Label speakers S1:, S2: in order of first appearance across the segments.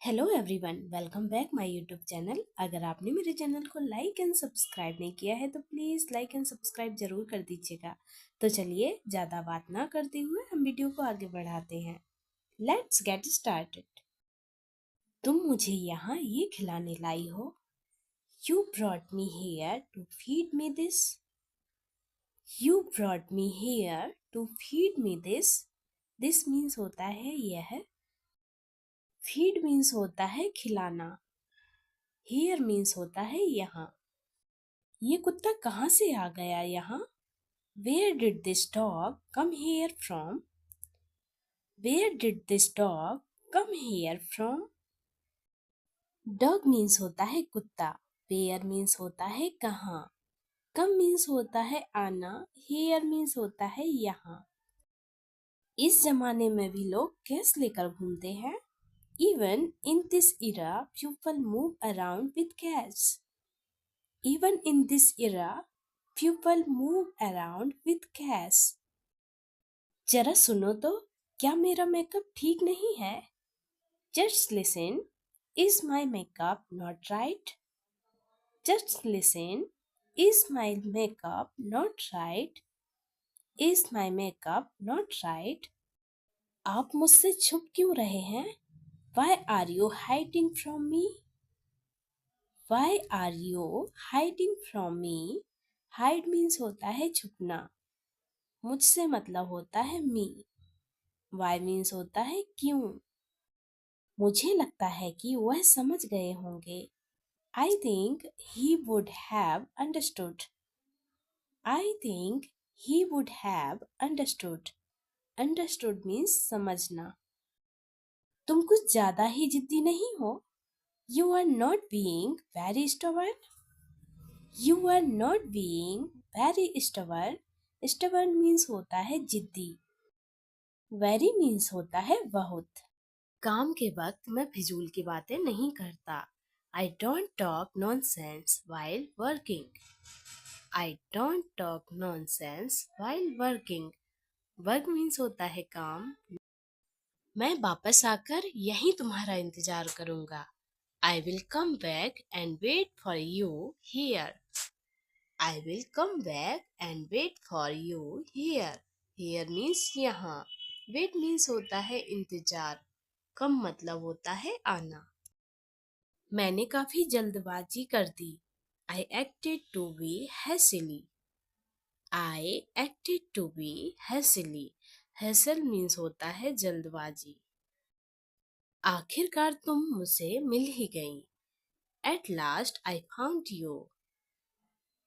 S1: Hello everyone, welcome back my YouTube channel. अगर आपने मेरे चैनल को लाइक एंड सब्सक्राइब नहीं किया है तो प्लीज़ लाइक एंड सब्सक्राइब जरूर कर दीजिएगा। तो चलिए ज़्यादा बात ना करते हुए हम वीडियो को आगे बढ़ाते हैं। Let's get started. तुम मुझे यहाँ ये खिलाने लाई हो। You brought me here to feed me this. You brought me here to feed me this. This means होता है यह। फीड मीन्स होता है खिलाना। हियर मीन्स होता है यहाँ। ये कुत्ता कहाँ से आ गया यहाँ? Where did this dog come here from? Where did this dog come here from? Dog means होता है कुत्ता। वेयर मीन्स होता है कहाँ। कम मीन्स होता है आना। हियर मीन्स होता है यहाँ। इस जमाने में भी लोग कैश लेकर घूमते हैं। Even in this Ira people move around with cash. Even in this era, people move around with cash. जरा सुनो तो, क्या मेरा मेकअप ठीक नहीं है? Just listen, is my makeup not right? Just listen, is my makeup not right? Is my makeup not right? आप मुझसे छुप क्यों रहे हैं? Why are you hiding from me? Why are you hiding from me? Hide means होता है छुपना। मुझसे मतलब होता है मी। वाई मीन्स होता है क्यों। मुझे लगता है कि वह समझ गए होंगे। I think he would have understood. I think he would have understood. Understood means समझना। तुम कुछ ज्यादा ही जिद्दी नहीं हो? You are not being very stubborn. You are not being very stubborn. Stubborn means होता है जिद्दी। वेरी मीन्स होता है बहुत। काम के वक्त मैं फिजूल की बातें नहीं करता। I don't talk nonsense while working. I don't talk nonsense while working. Work means होता है काम। मैं वापस आकर यहीं तुम्हारा इंतजार करूंगा। I will come back and wait for you here. I will come back and wait for you here. Here means यहाँ। वेट मीन्स होता है इंतजार। कम मतलब होता है आना। मैंने काफी जल्दबाजी कर दी। I acted to be hastily. I acted to be hastily. Hassle means होता है जल्दबाजी। आखिरकार तुम मुझसे मिल ही गई। At last I found you.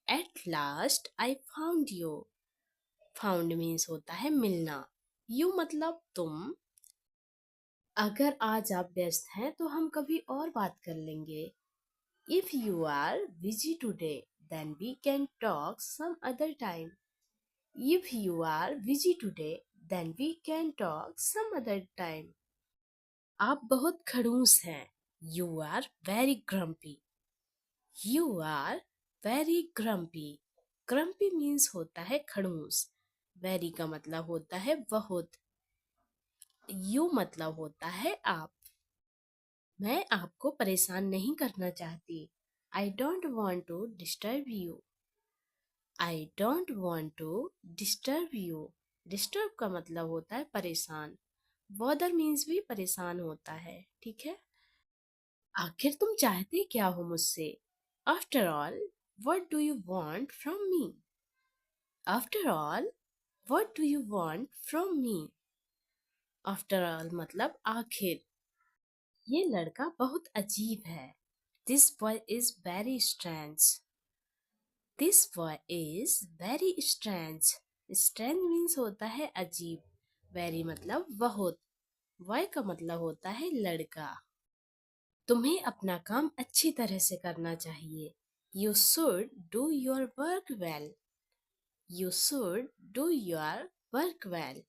S1: At last I found you. Found means होता है मिलना। You मतलब तुम। अगर आज आप व्यस्त हैं तो हम कभी और बात कर लेंगे। If you are busy today, then we can talk some other time. If you are busy today, then we can talk some other time. आप बहुत खड़ूस हैं। You are very grumpy. You are very grumpy. Grumpy means होता है खड़ूस। Very का मतलब होता है बहुत। You मतलब होता है आप। मैं आपको परेशान नहीं करना चाहती। I don't want to disturb you. I don't want to disturb you. Disturb का मतलब होता है परेशान। Bother means भी परेशान होता है। ठीक है। आखिर तुम चाहते क्या हो मुझसे? After all, what do you want from me? After all, what do you want from me? After all मतलब आखिर। ये लड़का बहुत अजीब है। This boy is very strange. This boy is very strange. Strange means होता है अजीब। Very मतलब बहुत। Boy का मतलब होता है लड़का। तुम्हें अपना काम अच्छी तरह से करना चाहिए। You should do your work well. You should do your work well.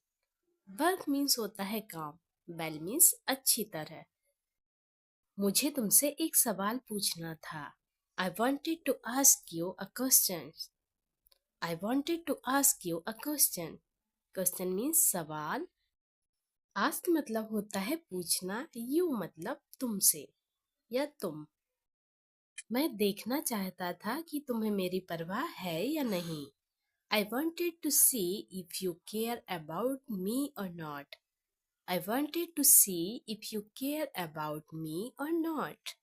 S1: Work means होता है काम। Well means अच्छी तरह। मुझे तुमसे एक सवाल पूछना था। I wanted to ask you a question. I wanted to ask you a question. Question means सवाल। आस्क मतलब होता है पूछना, यू मतलब तुमसे या तुम। मैं देखना चाहता था कि तुम्हें मेरी परवाह है या नहीं। I wanted to see if you care about me or not. I wanted to see if you care about me or not.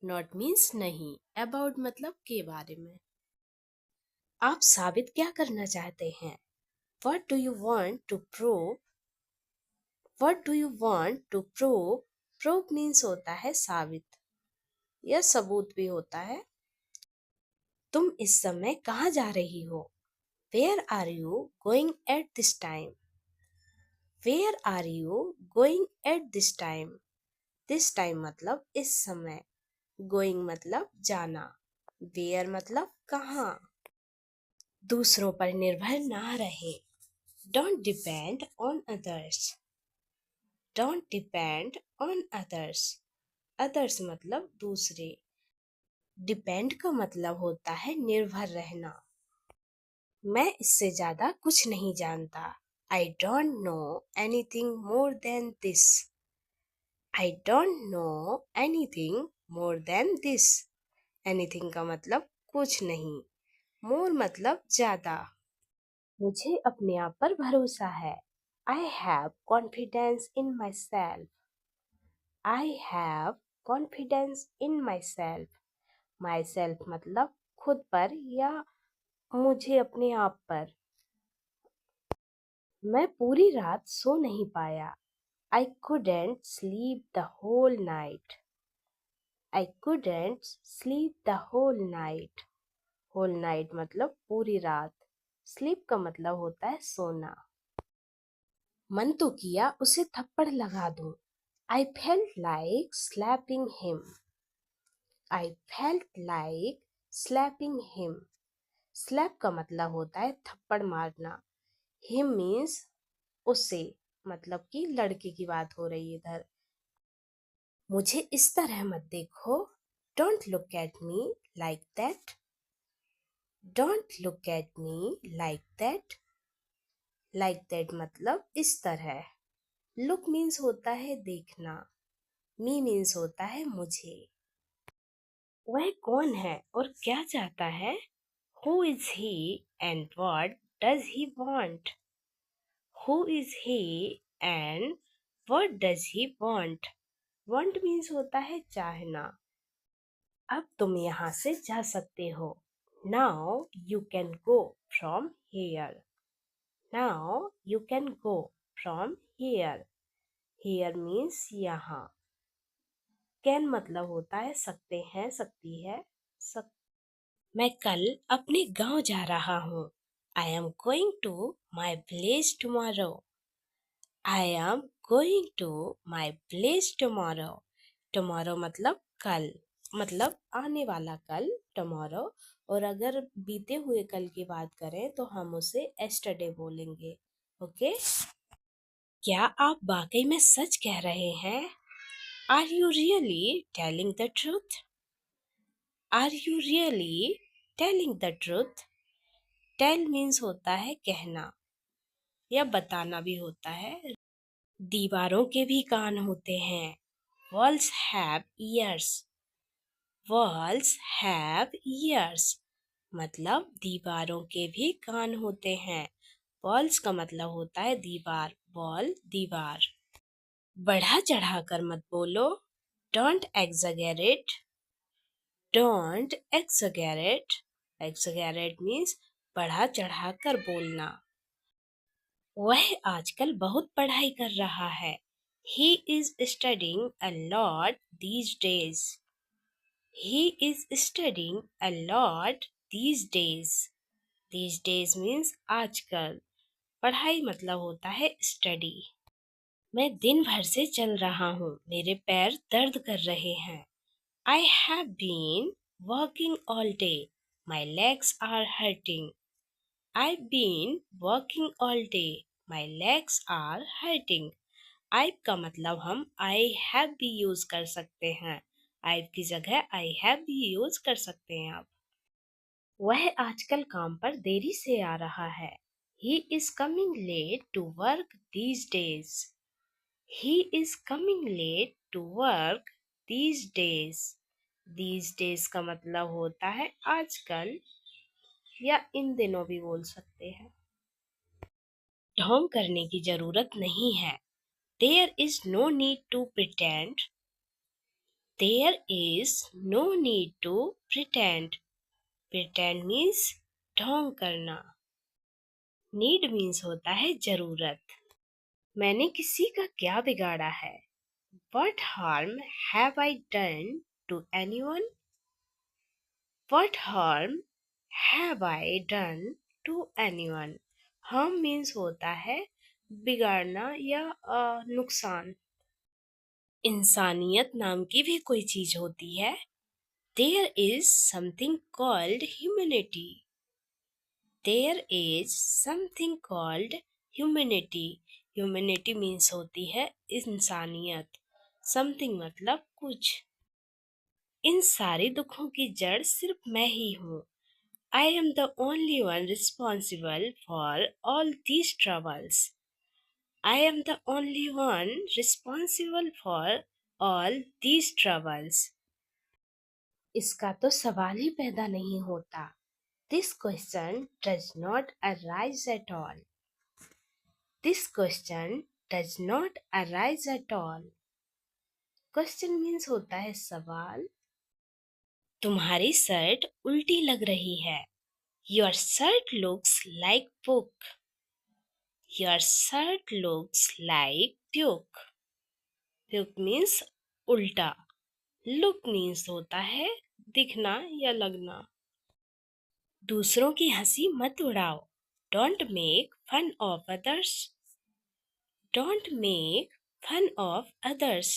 S1: Not means नहीं, about मतलब के बारे में। आप साबित क्या करना चाहते हैं? What do you want to prove? What do you want to prove? Prove means होता है साबित या सबूत भी होता है। तुम इस समय कहाँ जा रही हो? Where are you going at this time? Where are you going at this time? This time मतलब इस समय, going मतलब जाना, where मतलब कहाँ। दूसरों पर निर्भर ना रहे। Don't depend on others. Don't depend on others. Others मतलब दूसरे। Depend का मतलब होता है निर्भर रहना। मैं इससे ज्यादा कुछ नहीं जानता। I don't know anything more than this. I don't know anything more than this. Anything का मतलब कुछ नहीं, more मतलब ज्यादा। मुझे अपने आप पर भरोसा है। I have confidence in myself. I have confidence in myself. Myself मतलब खुद पर या मुझे अपने आप पर। मैं पूरी रात सो नहीं पाया। I couldn't sleep the whole night. I couldn't sleep the whole night. Whole night मतलब पूरी रात। Sleep का मतलब होता है सोना। मन तो किया उसे थप्पड़ लगा दूं। I felt like slapping him. I felt like slapping him. Slap का मतलब होता है थप्पड़ मारना। Him means उसे, मतलब कि लड़के की बात हो रही है इधर। मुझे इस तरह मत देखो। Don't look at me like that. Don't look at me like that. Like that मतलब इस तरह। Look means होता है देखना। Me means होता है मुझे। वह कौन है और क्या चाहता है? Who is he and what does he want? Who is he and what does he want? Want means होता है चाहना। अब तुम यहाँ से जा सकते हो। Now you can go from here. Now you can go from here. Here means यहाँ। Can मतलब होता है सकते हैं, सकती है, सक। मैं कल अपने गांव जा रहा हूँ। I am going to my village tomorrow. I am going to my village tomorrow. Tomorrow मतलब कल, मतलब आने वाला कल, tomorrow। और अगर बीते हुए कल की बात करें तो हम उसे yesterday बोलेंगे। ओके? क्या आप वाकई में सच कह रहे हैं? Are you really telling the truth? Are you really telling the truth? Tell means होता है कहना या बताना भी होता है। दीवारों के भी कान होते हैं। Walls have ears. Walls have ears. मतलब दीवारों के भी कान होते हैं। Walls का मतलब होता है दीवार। Wall दीवार। बढ़ा चढ़ाकर मत बोलो। Don't exaggerate. Don't exaggerate. Exaggerate means बढ़ा चढ़ाकर बोलना। वह आजकल बहुत पढ़ाई कर रहा है। He is studying a lot these days. He is studying a lot these days. These days means आजकल। पढ़ाई मतलब होता है स्टडी। मैं दिन भर से चल रहा हूँ, मेरे पैर दर्द कर रहे हैं। I have been walking all day. My legs are hurting. I've been working all day. My legs are hurting. I've का मतलब हम I have भी यूज कर सकते हैं। I've की जगह I have भी यूज कर सकते हैं आप। वह आजकल काम पर देरी से आ रहा है। He is coming late to work these days. He is coming late to work these days. These days का मतलब होता है आजकल या इन दिनों भी बोल सकते हैं। ढोंग करने की जरूरत नहीं है। There is no need to pretend. There is no need to pretend. Pretend means ढोंग करना। Need means होता है जरूरत। मैंने किसी का क्या बिगाड़ा है? What harm have I done to anyone? What harm have I done to anyone? Harm means होता है बिगाड़ना या नुकसान। इंसानियत नाम की भी कोई चीज होती है। There is something called humanity. There is something called humanity. Humanity means होती है इंसानियत। Something मतलब कुछ। इन सारे दुखों की जड़ सिर्फ मैं ही हूँ। I am the only one responsible for all these troubles. I am the only one responsible for all these troubles. इसका तो सवाल ही पैदा नहीं होता। This question does not arise at all. This question does not arise at all. Question means होता है सवाल। तुम्हारी शर्ट उल्टी लग रही है। Your shirt looks like puke. Your shirt looks like puke. Puke means उल्टा। Look means होता है दिखना या लगना। दूसरों की हंसी मत उड़ाओ। Don't make fun of others. Don't make fun of others.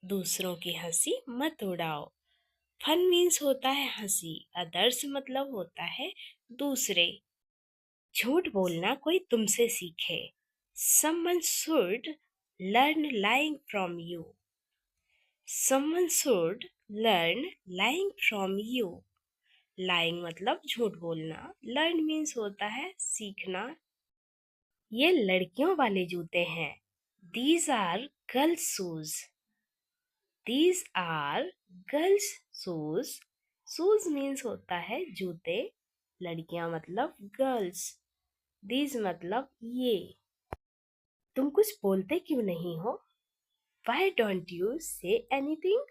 S1: दूसरों की हंसी मत उड़ाओ। Fun means होता है हंसी। Others मतलब होता है दूसरे। झूठ बोलना कोई तुमसे सीखे। Someone should learn lying from you. Someone should learn lying from you. Lying मतलब झूठ बोलना। Learn means होता है सीखना। ये लड़कियों वाले जूते हैं। These are girls' shoes. These are girls' shoes. Shoes means होता है जूते। लड़कियां मतलब गर्ल्स। These मतलब ये। तुम कुछ बोलते क्यों नहीं हो? Why don't you say anything?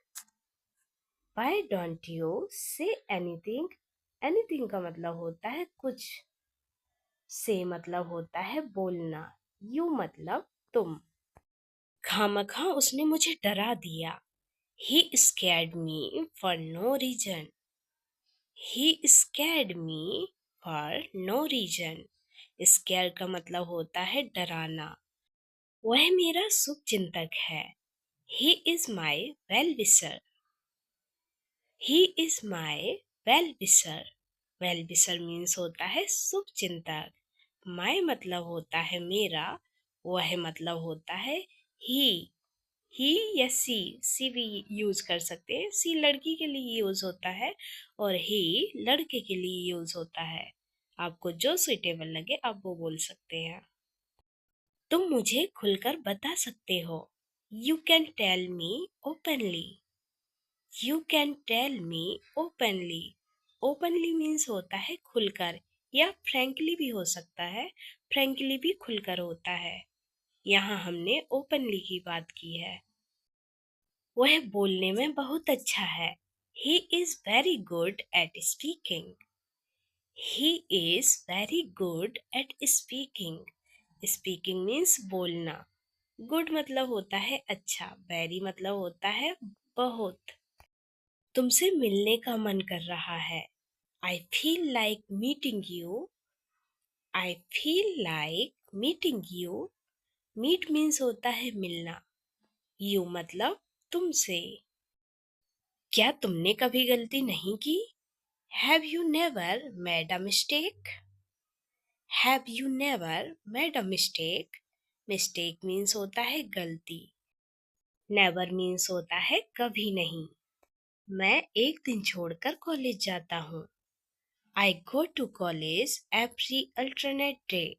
S1: Why don't you say anything? Anything का मतलब होता है कुछ। Say मतलब होता है बोलना। You मतलब तुम। खामखा उसने मुझे डरा दिया। He scared me for no reason. He scared me for no reason. Scare का मतलब होता है डराना। वह मेरा शुभ चिंतक है। He is my well-wisher. He is my well-wisher. Well-wisher means होता है शुभ चिंतक। My मतलब होता है मेरा। वह मतलब होता है he. He या सी भी यूज कर सकते हैं। सी लड़की के लिए यूज होता है और he लड़के के लिए यूज होता है। आपको जो सुइटेबल लगे आप वो बोल सकते हैं। तुम मुझे खुलकर बता सकते हो। You can tell me openly. You can tell me openly. Openly means होता है खुलकर या frankly भी हो सकता है। Frankly भी खुलकर होता है। यहाँ हमने openly की बात की है। वह बोलने में बहुत अच्छा है। He is very good at speaking. He is very good at speaking. Speaking means बोलना। Good मतलब होता है अच्छा। Very मतलब होता है बहुत। तुमसे मिलने का मन कर रहा है। I feel like meeting you. I feel like meeting you. Meet means होता है मिलना। You मतलब तुमसे। क्या तुमने कभी गलती नहीं की? Have you never made a mistake? Have you never made a mistake? Mistake means होता है गलती। Never means होता है कभी नहीं। मैं एक दिन छोड़कर कॉलेज जाता हूँ। I go to college every alternate day.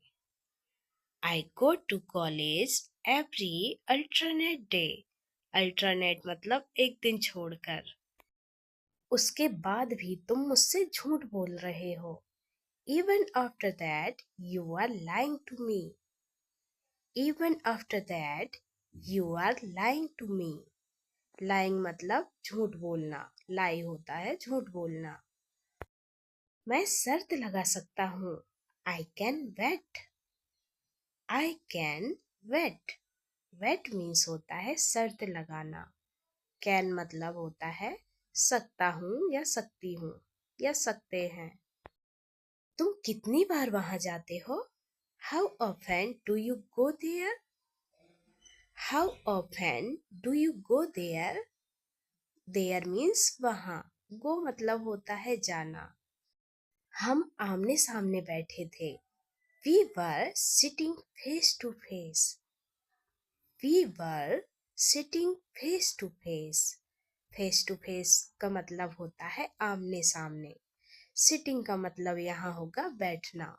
S1: I go to college every alternate day. Alternate मतलब एक दिन छोड़कर। उसके बाद भी तुम मुझसे झूठ बोल रहे हो। Even after that, you are lying to me. Even after that, you are lying to me. Lying मतलब झूठ बोलना। लाई होता है झूठ बोलना। मैं शर्त लगा सकता हूँ। I can bet. I can bet. Bet means होता है शर्त लगाना। Can मतलब होता है सकता हूँ या सकती हूँ या सकते हैं। तुम कितनी बार वहां जाते हो? How often do you go there? How often do you go there? There means वहां। Go मतलब होता है जाना। हम आमने सामने बैठे थे। We were sitting face to face. We were sitting face to face. Face to face का मतलब होता है आमने सामने। Sitting का मतलब यहाँ होगा बैठना।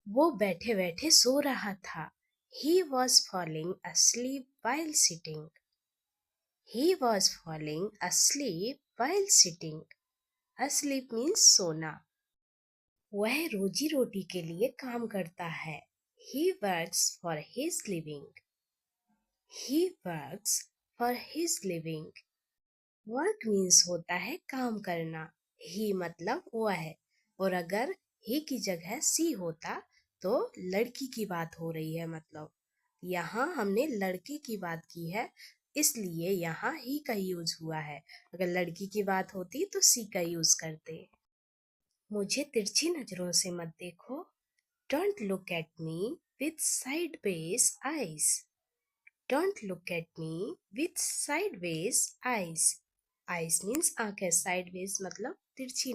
S1: वो बैठे बैठे सो रहा था। He was falling asleep while sitting. He was falling asleep while sitting. Asleep means सोना। वह रोजी रोटी के लिए काम करता है। He works for his living. He works for his living. Work means होता है काम करना। He मतलब वह, और अगर he की जगह she होता तो लड़की की बात हो रही है मतलब। यहाँ हमने लड़के की बात की है, इसलिए यहाँ he का यूज हुआ है। अगर लड़की की बात होती तो she का यूज करते। मुझे तिरछी नजरों से मत देखो। Don't look at me with sideways eyes. Don't look at me with sideways eyes. Eyes means आंखें, sideways मतलब तिरछी